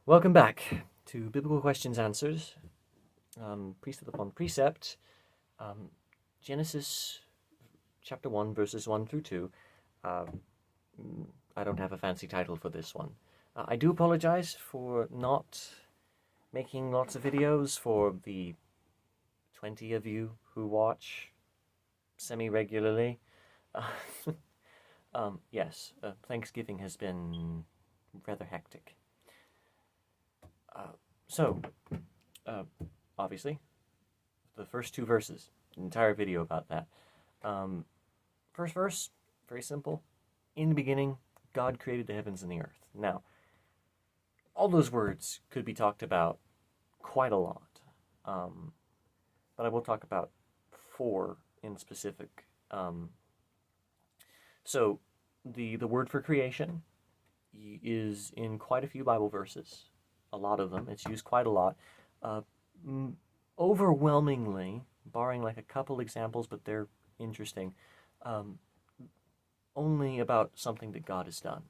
Welcome back to Biblical Questions Answers, Precept upon Precept, Genesis chapter 1, verses 1 through 2. I don't have a fancy title for this one. I do apologize for not making lots of videos for the 20 of you who watch semi-regularly. Yes, Thanksgiving has been rather hectic. Obviously, the first two verses, an entire video about that. First verse, very simple. In the beginning, God created the heavens and the earth. Now, all those words could be talked about quite a lot, but I will talk about four in specific. So, the word for creation is in quite a few Bible verses. A lot of them. It's used quite a lot. Overwhelmingly, barring like a couple examples, but they're interesting, only about something that God has done.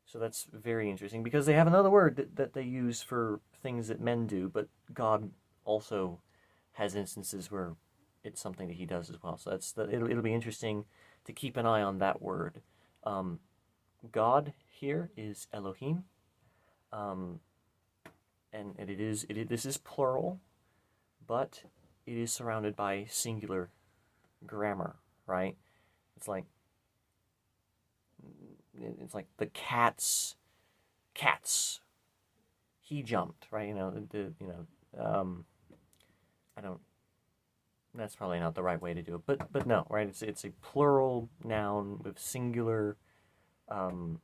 So that's very interesting because they have another word that they use for things that men do, but God also has instances where it's something that he does as well. So it'll be interesting to keep an eye on that word. God here is Elohim. And this is plural, but it is surrounded by singular grammar, right? It's like the cats. He jumped, right? I don't. That's probably not the right way to do it, but no, right? It's a plural noun with singular. The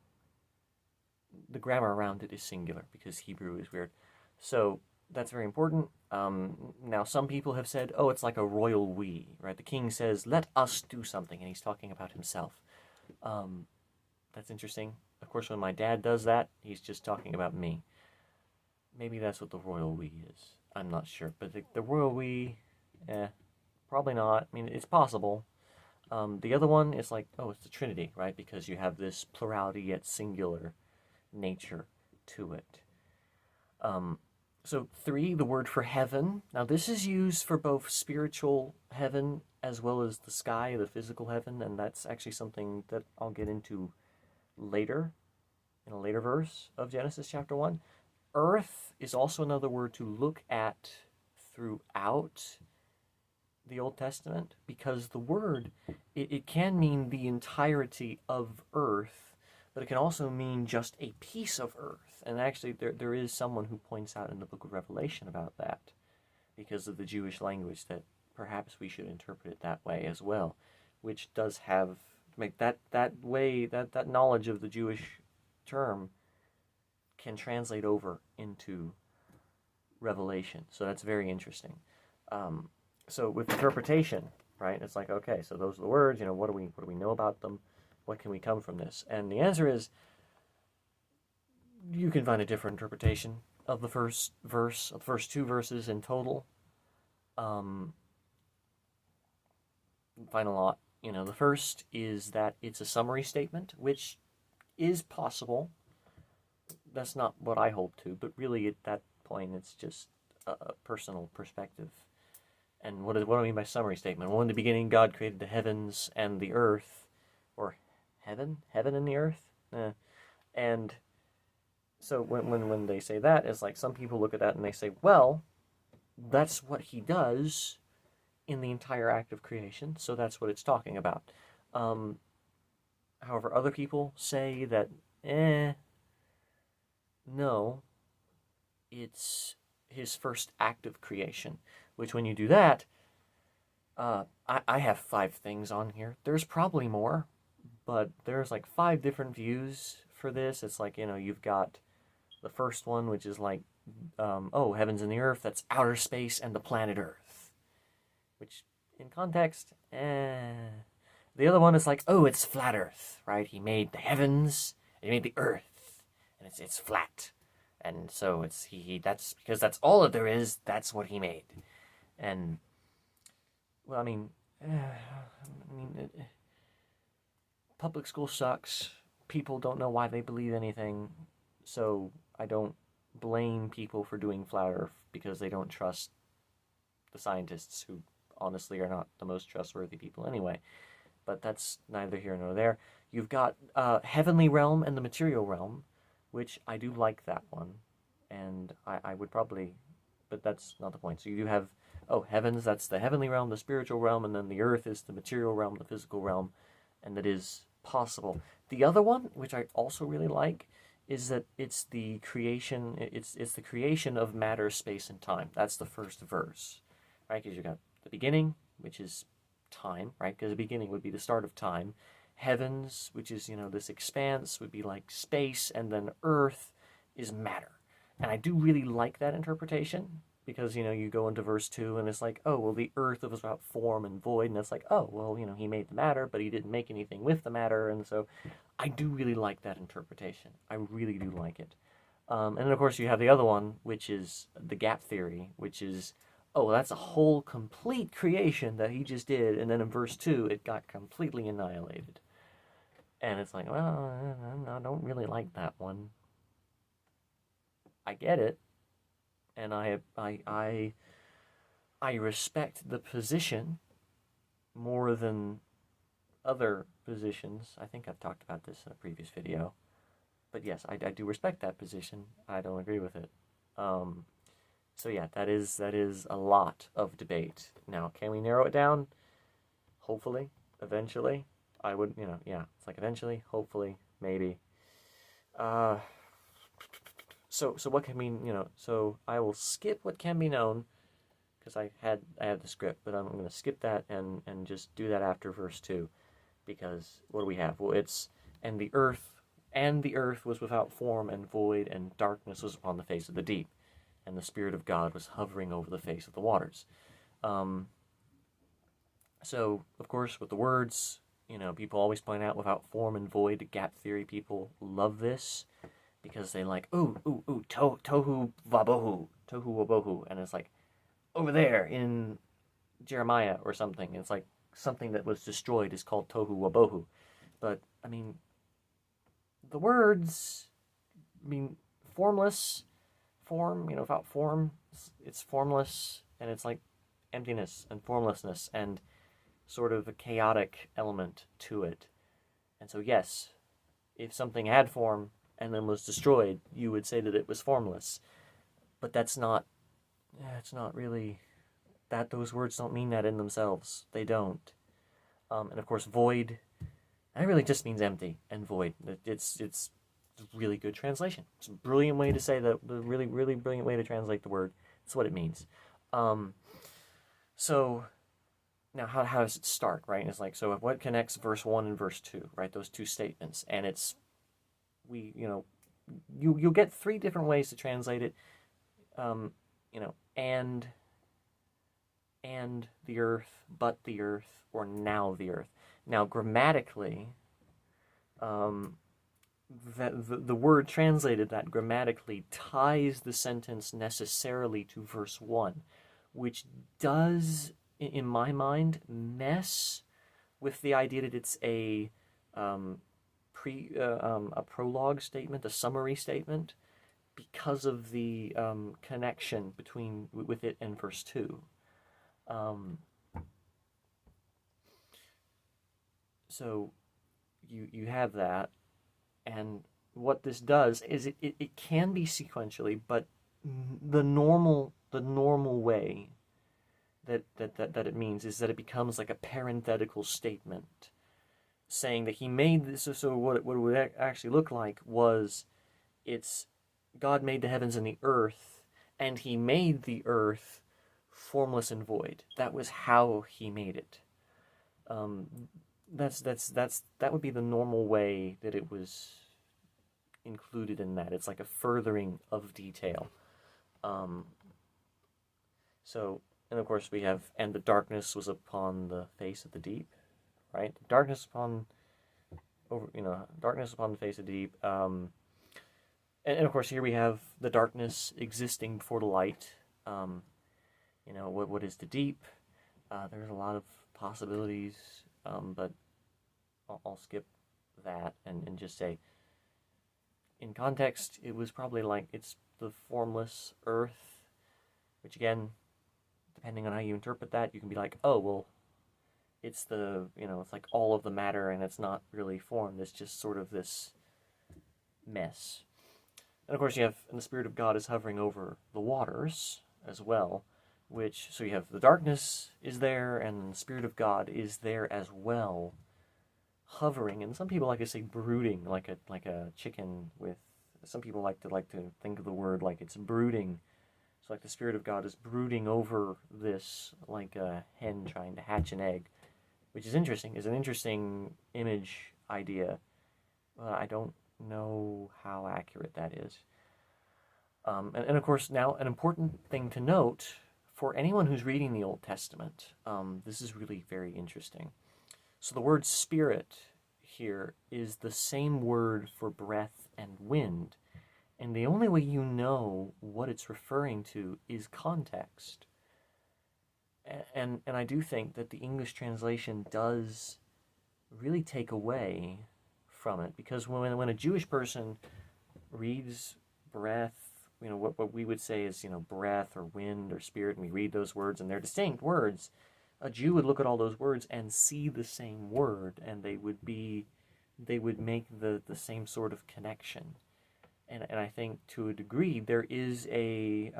grammar around it is singular because Hebrew is weird. So that's very important. Now, some people have said, oh, it's like a royal we, right? The king says, let us do something, and he's talking about himself. That's interesting. Of course, when my dad does that, he's just talking about me. Maybe that's what the royal we is. I'm not sure. But the royal we, probably not. I mean, it's possible. The other one is like, oh, it's the Trinity, right? Because you have this plurality yet singular nature to it. So 3, the word for heaven. Now this is used for both spiritual heaven as well as the sky, the physical heaven, and that's actually something that I'll get into later, in a later verse of Genesis chapter 1. Earth is also another word to look at throughout the Old Testament because the word, it can mean the entirety of earth, but it can also mean just a piece of earth. And actually, there is someone who points out in the book of Revelation about that because of the Jewish language that perhaps we should interpret it that way as well, which does have, make that knowledge of the Jewish term can translate over into Revelation. So that's very interesting. So with interpretation, right, it's like, okay, so those are the words, what do we know about them? What can we come from this? And the answer is, you can find a different interpretation of the first verse, of the first 2 verses in total. Find a lot. The first is that it's a summary statement, which is possible. That's not what I hold to, but really at that point, it's just a personal perspective. And what do I mean by summary statement? Well, in the beginning, God created the heavens and the earth, or heaven and the earth. And so when they say that, it's like some people look at that and they say, well, that's what he does in the entire act of creation, so that's what it's talking about. However, other people say that, no, it's his first act of creation, which when you do that, I have 5 things on here. There's probably more, but there's like 5 different views for this. It's like, you've got the first one, which is like, heavens and the earth, that's outer space and the planet Earth. Which, in context, The other one is like, it's flat Earth, right? He made the heavens, and he made the earth, and it's flat. And so it's that's because that's all that there is, that's what he made. And, well, public school sucks. People don't know why they believe anything, so I don't blame people for doing flat Earth because they don't trust the scientists, who honestly are not the most trustworthy people anyway. But that's neither here nor there. You've got Heavenly Realm and the Material Realm, which I do like that one, and I would probably, but that's not the point. So you do have, heavens, that's the heavenly realm, the spiritual realm, and then the earth is the material realm, the physical realm, and that is possible. The other one, which I also really like, is that it's the creation. It's the creation of matter, space, and time. That's the first verse, right? Because you got the beginning, which is time, right? Because the beginning would be the start of time. Heavens, which is, this expanse, would be like space, and then earth is matter. And I do really like that interpretation, because, you go into verse 2 and it's like, oh, well, the earth was without form and void, and it's like, oh, well, he made the matter, but he didn't make anything with the matter, and so I do really like that interpretation. I really do like it. And then, of course, you have the other one, which is the gap theory, which is, oh, that's a whole complete creation that he just did, and then in verse 2, it got completely annihilated. And it's like, well, I don't really like that one. I get it, and I respect the position more than other positions. I think I've talked about this in a previous video. But yes, I do respect that position. I don't agree with it. So yeah, that is a lot of debate. Now, can we narrow it down? Hopefully, eventually. I would, it's like eventually, hopefully, maybe. So what can mean, so I will skip what can be known, because I have the script, but I'm going to skip that and just do that after verse 2, because what do we have? Well, it's, and the earth was without form and void, and darkness was upon the face of the deep, and the Spirit of God was hovering over the face of the waters. So, of course, with the words, people always point out without form and void. Gap theory people love this, because they like, tohu wabohu, and it's like, over there in Jeremiah or something. It's like something that was destroyed is called tohu wabohu. But, I mean, the words, formless, without form, it's formless, and it's like emptiness and formlessness and sort of a chaotic element to it. And so, yes, if something had form and then was destroyed, you would say that it was formless. But it's not really, those words don't mean that in themselves. They don't. And of course, void, that really just means empty and void. It's a really good translation. It's a brilliant way to say that, the really, really brilliant way to translate the word. It's what it means. So now how does it start, right? It's like, so what connects verse 1 and verse 2, right? Those two statements. And it's, you'll get three different ways to translate it. And the earth, but the earth, or now the earth. Now, grammatically, the word translated that grammatically ties the sentence necessarily to verse 1, which does, in my mind, mess with the idea that it's a prologue statement, a summary statement, because of the connection with it and verse 2. So you have that, and what this does is it can be sequentially, but the normal way that it means is that it becomes like a parenthetical statement saying that he made this. So what it would actually look like was, it's God made the heavens and the earth, and he made the earth formless and void. That was how he made it. That would be the normal way that it was included in that. It's like a furthering of detail. So, and of course we have, and the darkness was upon the face of the deep, right? Darkness upon the face of the deep. And of course here we have the darkness existing before the light. What is the deep? There's a lot of possibilities, but I'll skip that and just say, in context, it was probably like it's the formless earth, which again, depending on how you interpret that, you can be like, oh, well, it's the, it's like all of the matter and it's not really formed. It's just sort of this mess. And of course, you have, and the Spirit of God is hovering over the waters as well, so you have the darkness is there and the Spirit of God is there as well, hovering. And some people like to say brooding, like a chicken with, some people like to think of the word like it's brooding. So like the Spirit of God is brooding over this like a hen trying to hatch an egg, which is interesting. Is an interesting image idea. I don't know how accurate that is. And of course, now an important thing to note for anyone who's reading the Old Testament, this is really very interesting. So the word spirit here is the same word for breath and wind. And the only way you know what it's referring to is context. And I do think that the English translation does really take away from it, because when a Jewish person reads breath, what we would say is, breath or wind or spirit, and we read those words and they're distinct words, a Jew would look at all those words and see the same word, and they would make the same sort of connection. And I think to a degree there is a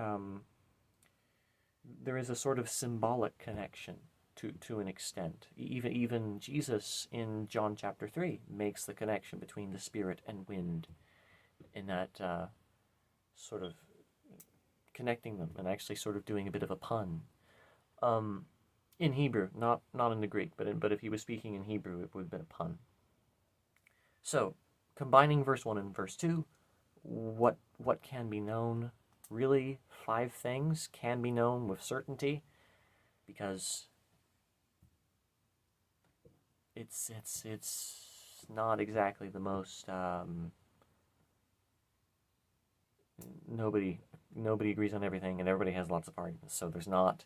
sort of symbolic connection to an extent. Even Jesus in John chapter 3 makes the connection between the spirit and wind, in that sort of connecting them and actually sort of doing a bit of a pun. In Hebrew, not in the Greek, but if he was speaking in Hebrew, it would have been a pun. So, combining verse 1 and verse 2, what can be known? Really, 5 things can be known with certainty, because it's not exactly the most nobody agrees on everything, and everybody has lots of arguments. So there's not.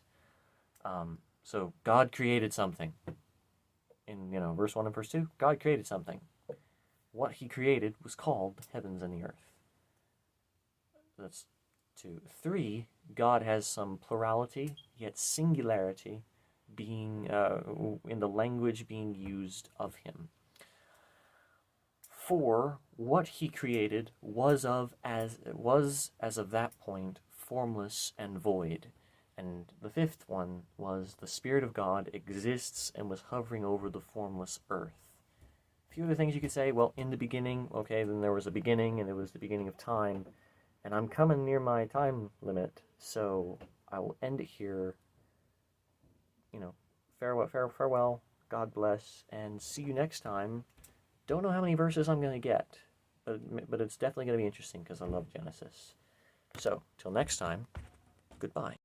So God created something. In verse 1 and verse 2, God created something. What He created was called the heavens and the earth. That's 2. 3, God has some plurality yet singularity being in the language being used of Him. 4, what He created was as of that point formless and void. And the 5th one was the Spirit of God exists and was hovering over the formless earth. A few other things you could say, well, in the beginning, okay, then there was a beginning, and it was the beginning of time. And I'm coming near my time limit, so I will end it here. Farewell, God bless, and see you next time. Don't know how many verses I'm going to get, but it's definitely going to be interesting because I love Genesis. So, till next time, goodbye.